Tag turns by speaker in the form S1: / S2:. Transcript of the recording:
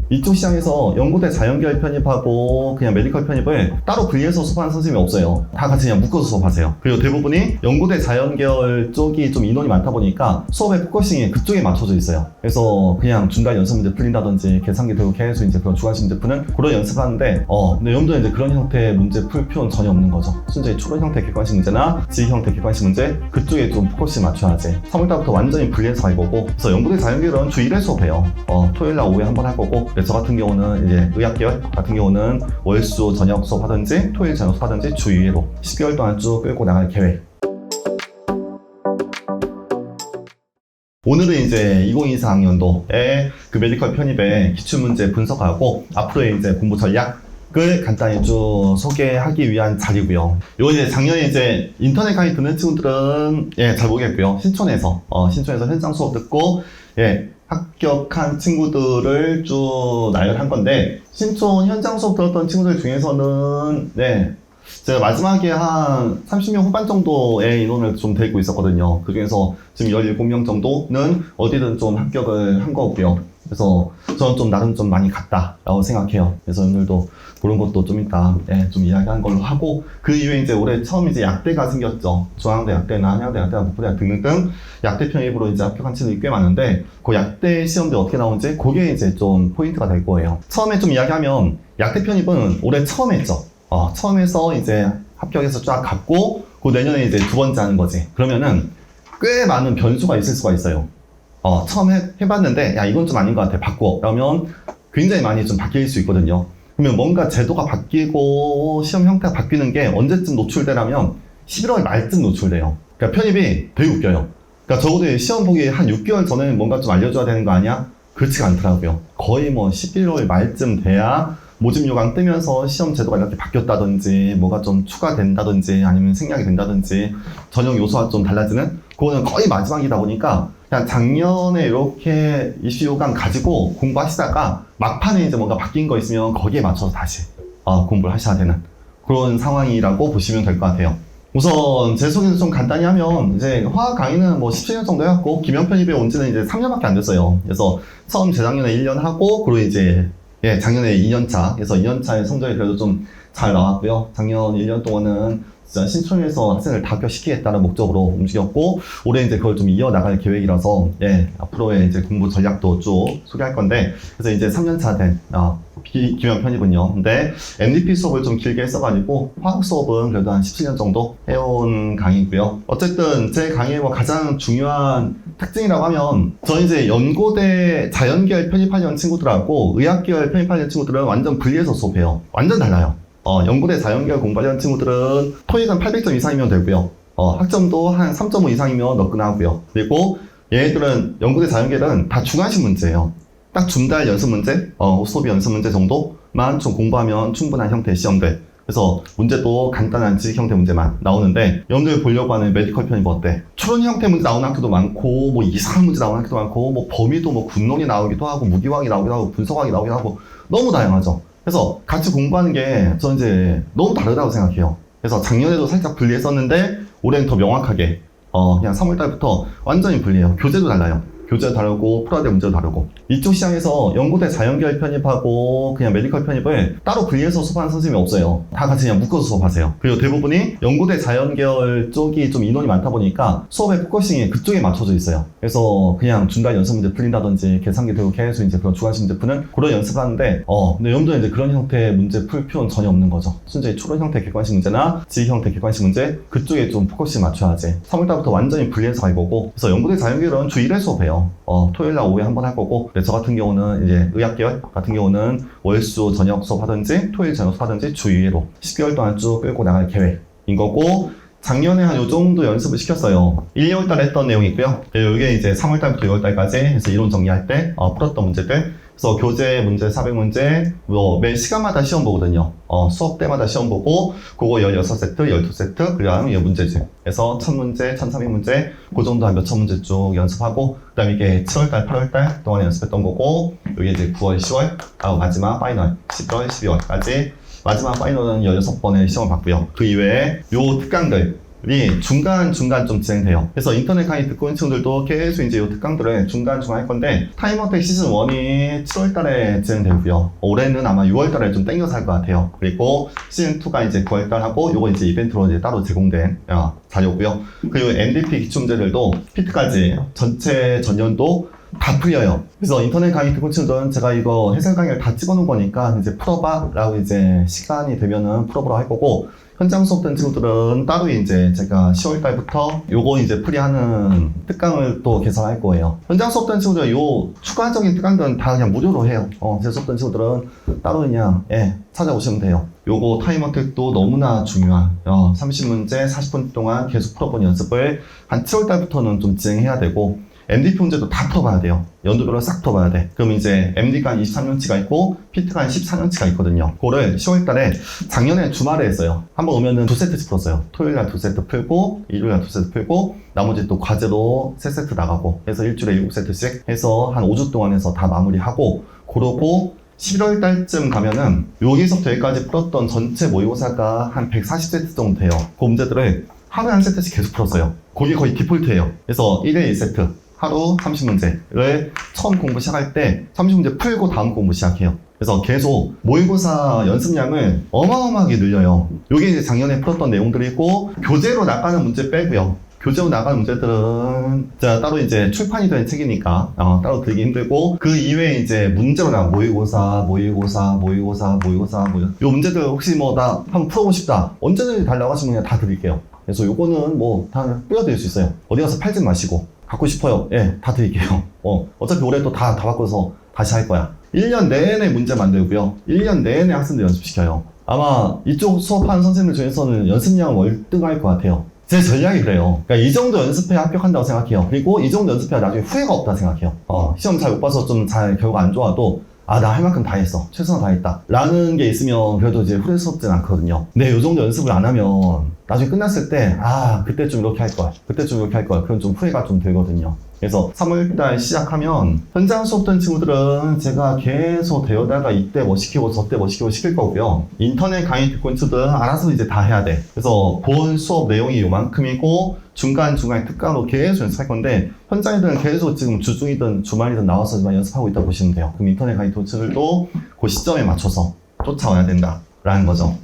S1: 이쪽 시장에서 연고대 자연계열 편입하고 그냥 메디컬 편입을 따로 분리해서 수업하는 선생님이 없어요. 다 같이 그냥 묶어서 수업하세요. 그리고 대부분이 연고대 자연계열 쪽이 좀 인원이 많다 보니까 수업의 포커싱이 그쪽에 맞춰져 있어요. 그래서 그냥 중간 연습 문제 풀린다든지 계산기 들고 계속 이제 그런 주관식 문제 푸는 그런 연습하는데 근데 여러분들은 이제 그런 형태의 문제 풀 필요는 전혀 없는 거죠. 순전히 추론 형태 객관식 문제나 지식 형태 객관식 문제 그쪽에 좀 포커싱 맞춰야지. 3월달부터 완전히 분리해서 갈 거고, 그래서 연고대 자연계열은 주 1회 수업해요. 토요일날 오후에 한 번 할 거고, 저 같은 경우는 이제 의학계열 같은 경우는 월수 저녁 수업 하든지 토요일 저녁 수업 하든지 주 2회로 10개월 동안 쭉 끌고 나갈 계획. 오늘은 이제 2024학년도에 그 메디컬 편입의 기출문제 분석하고 앞으로의 이제 공부 전략을 간단히 쭉 소개하기 위한 자리고요. 이거 이제 작년에 이제 인터넷 강의 듣는 친구들은 잘 모르겠고요. 신촌에서 현장 수업 듣고 합격한 친구들을 쭉 나열한 건데, 신촌 현장 수업 들었던 친구들 중에서는 제가 마지막에 한 30명 후반 정도의 인원을 좀 데리고 있었거든요. 그 중에서 지금 17명 정도는 어디든 좀 합격을 한 거고요. 그래서 저는 좀 나름 좀 많이 갔다라고 생각해요. 그래서 오늘도 그런 것도 좀 이따 좀 이야기하는 걸로 하고, 그 이후에 이제 올해 처음 이제 약대가 생겼죠. 중앙대 약대나 한양대 약대나 목포대학 등등등 약대 편입으로 이제 합격한 친구들이 꽤 많은데, 그 약대 시험들이 어떻게 나오는지 그게 이제 좀 포인트가 될 거예요. 처음에 좀 이야기하면 약대 편입은 올해 처음 했죠. 처음 해서 이제 합격해서 쫙 갔고, 그 내년에 이제 두 번째 하는 거지. 그러면은 꽤 많은 변수가 있을 수가 있어요. 처음 해봤는데 이건 좀 아닌 것 같아, 바꿔. 그러면 굉장히 많이 좀 바뀔 수 있거든요. 그러면 뭔가 제도가 바뀌고 시험 형태가 바뀌는 게 언제쯤 노출되라면 11월 말쯤 노출돼요. 그러니까 편입이 되게 웃겨요. 그러니까 적어도 시험 보기 한 6개월 전에 뭔가 좀 알려줘야 되는 거 아니야? 그렇지가 않더라고요. 거의 뭐 11월 말쯤 돼야 모집 요강 뜨면서 시험 제도가 이렇게 바뀌었다든지 뭐가 좀 추가된다든지 아니면 생략이 된다든지 전형 요소가 좀 달라지는, 그거는 거의 마지막이다 보니까 그냥 작년에 이렇게 이슈 요강 가지고 공부하시다가 막판에 이제 뭔가 바뀐 거 있으면 거기에 맞춰서 다시 공부를 하셔야 되는 그런 상황이라고 보시면 될 것 같아요. 우선 제 소개를 좀 간단히 하면, 이제 화학 강의는 뭐 17년 정도 해왔고 기면 편입에 온 지는 이제 3년밖에 안 됐어요. 그래서 처음 재작년에 1년 하고, 그리고 이제 작년에 2년차, 그래서 2년차의 성적이 그래도 좀 잘 나왔고요. 작년 1년 동안은 진짜 신촌에서 학생을 다 합격시키겠다는 목적으로 움직였고, 올해 이제 그걸 좀 이어나갈 계획이라서 앞으로의 이제 공부 전략도 쭉 소개할 건데, 그래서 이제 3년차 된 기면 편입은요. 근데 MDP 수업을 좀 길게 했어가지고 화학 수업은 그래도 한 17년 정도 해온 강의고요. 어쨌든 제 강의의 뭐 가장 중요한 특징이라고 하면, 저는 이제 연고대 자연계열 편입하려는 친구들하고 의학계열 편입하려는 친구들은 완전 분리해서 수업해요. 완전 달라요. 연고대 자연계열 공부하려는 친구들은 토익은 800점 이상이면 되고요. 학점도 한 3.5 이상이면 너끈하고요. 그리고 얘네들은 연고대 자연계열은 다 중간식 문제예요. 딱 중달 연습 문제, 수업이 연습 문제 정도만 좀 공부하면 충분한 형태의 시험들. 그래서 문제도 간단한 지식 형태 문제만 나오는데, 여러분들 보려고 하는 메디컬 편입 어때? 추론 형태 문제 나오는 학교도 많고, 뭐 이상한 문제 나오는 학교도 많고, 뭐 범위도 뭐 군론이 나오기도 하고, 무기화학이 나오기도 하고, 분석학이 나오기도 하고, 너무 다양하죠. 그래서 같이 공부하는 게 저는 이제 너무 다르다고 생각해요. 그래서 작년에도 살짝 분리했었는데 올해는 더 명확하게 그냥 3월달부터 완전히 분리해요. 교재도 달라요. 교재도 다르고 프로아대 문제도 다르고. 이쪽 시장에서 연고대 자연계열 편입하고 그냥 메디컬 편입을 따로 분리해서 수업하는 선생님이 없어요. 다 같이 그냥 묶어서 수업하세요. 그리고 대부분이 연고대 자연계열 쪽이 좀 인원이 많다 보니까 수업의 포커싱이 그쪽에 맞춰져 있어요. 그래서 그냥 중간 연습 문제 풀린다든지 계산기 들고 계속 이제 그런 주관식 문제 푸는 그런 연습하는데, 근데 여러분들은 이제 그런 형태의 문제 풀 필요는 전혀 없는 거죠. 순전히 추론 형태 객관식 문제나 지식 형태 객관식 문제 그쪽에 좀 포커싱 맞춰야지. 3월달부터 완전히 분리해서 갈 거고, 그래서 연고대 자연계열은 주 1회 수업해요. 토요일날 오후에 한 번 할 거고, 저 같은 경우는 이제 의학계열 같은 경우는 월수 저녁 수업 하든지 토요일 저녁 수업 하든지 주 2회로 10개월 동안 쭉 끌고 나갈 계획인 거고, 작년에 한 요 정도 연습을 시켰어요. 1, 2월 달에 했던 내용이 있고요. 이게 이제 3월 달부터 6월 달까지 해서 이론 정리할 때 풀었던 문제들. 그래서 교재 문제 400문제, 매 시간마다 시험 보거든요. 수업 때마다 시험 보고, 그거 16세트, 12세트, 그 다음 문제집. 그래서 1000문제, 1300문제, 그 정도 한 몇천 문제 쭉 연습하고, 그 다음에 이게 7월달, 8월달 동안에 연습했던 거고, 여기 이제 9월, 10월, 마지막 파이널, 11월, 12월까지. 마지막 파이널은 16번의 시험을 봤고요. 그 이외에 요 특강들, 특강들이 중간중간 좀 진행돼요. 그래서 인터넷 강의 듣고 있는 친구들도 계속 이제 이 특강들을 중간중간 할 건데, 타임어택 시즌 1이 7월 달에 진행되고요. 올해는 아마 6월 달에 좀 땡겨서 할 것 같아요. 그리고 시즌 2가 이제 9월 달 하고, 요거 이제 이벤트로 이제 따로 제공된 자료고요. 그리고 MDP 기출문제들도 피트까지 전체 전년도 다 풀려요. 그래서 인터넷 강의 듣고 친구들은 제가 이거 해설 강의를 다 찍어 놓은 거니까 이제 풀어봐 라고 이제 시간이 되면은 풀어보라 할 거고, 현장 수업 된 친구들은 따로 이제 제가 10월 달부터 요거 이제 풀이하는 특강을 또 개설할 거예요. 현장 수업 된 친구들은 요 추가적인 특강들은 다 그냥 무료로 해요. 제 수업 된 친구들은 따로 그냥 찾아오시면 돼요. 요거 타임어택도 너무나 중요한 30문제 40분 동안 계속 풀어보는 연습을 한 7월 달부터는 좀 진행해야 되고, MDP 문제도 다 풀어봐야 돼요. 연도별로 싹 풀어봐야 돼. 그럼 이제 MD가 한 23년치가 있고 PT가 한 14년치가 있거든요. 그거를 10월 달에 작년에 주말에 했어요. 한번 오면은 2세트씩 풀었어요. 토요일 날 2세트 풀고, 일요일 날 2세트 풀고, 나머지 또 과제로 3세트 나가고 해서 일주일에 7세트씩 해서 한 5주 동안 해서 다 마무리하고, 그러고 11월 달쯤 가면은 여기서부터 여기까지 풀었던 전체 모의고사가 한 140세트 정도 돼요. 그 문제들을 하루에 한 세트씩 계속 풀었어요. 그게 거의 디폴트예요. 그래서 1일 1세트 하루 30문제를 처음 공부 시작할 때 30문제 풀고 다음 공부 시작해요. 그래서 계속 모의고사 연습량을 어마어마하게 늘려요. 이게 이제 작년에 풀었던 내용들이고, 교재로 나가는 문제 빼고요. 교재로 나가는 문제들은 따로 이제 출판이 된 책이니까 따로 들기 힘들고, 그 이외에 이제 문제로 나가 모의고사 요 문제들 혹시 뭐 나 한번 풀어보고 싶다, 언제든지 달라고 하시면 그냥 다 드릴게요. 그래서 요거는 뭐 다 뿌려드릴 수 있어요. 어디 가서 팔지 마시고, 갖고 싶어요. 다 드릴게요. 어차피 올해 또 다 바꿔서 다시 할 거야. 1년 내내 문제 만들고요. 1년 내내 학생들 연습시켜요. 아마 이쪽 수업하는 선생님들 중에서는 연습량 월등할 것 같아요. 제 전략이 그래요. 그러니까 이 정도 연습해야 합격한다고 생각해요. 그리고 이 정도 연습해야 나중에 후회가 없다 생각해요. 시험 잘 못 봐서 좀 잘 결과 안 좋아도 나 할 만큼 다 했어, 최선을 다했다 라는 게 있으면 그래도 이제 후회스럽진 않거든요. 근데 이 정도 연습을 안 하면 나중에 끝났을 때 그때쯤 이렇게 할 걸 그런 좀 후회가 좀 들거든요. 그래서 3월달 시작하면 현장 수업 된 친구들은 제가 계속 데려다가 이때 뭐 시키고 저때 뭐 시키고 시킬 거고요. 인터넷 강의 듣고 있는 친구들은 알아서 이제 다 해야 돼. 그래서 본 수업 내용이 요만큼이고 중간중간에 특강으로 계속 연습할 건데, 현장이든 계속 지금 주중이든 주말이든 나와서 연습하고 있다고 보시면 돼요. 그럼 인터넷 강의 듣고 있는 친구들도 그 시점에 맞춰서 쫓아와야 된다라는 거죠.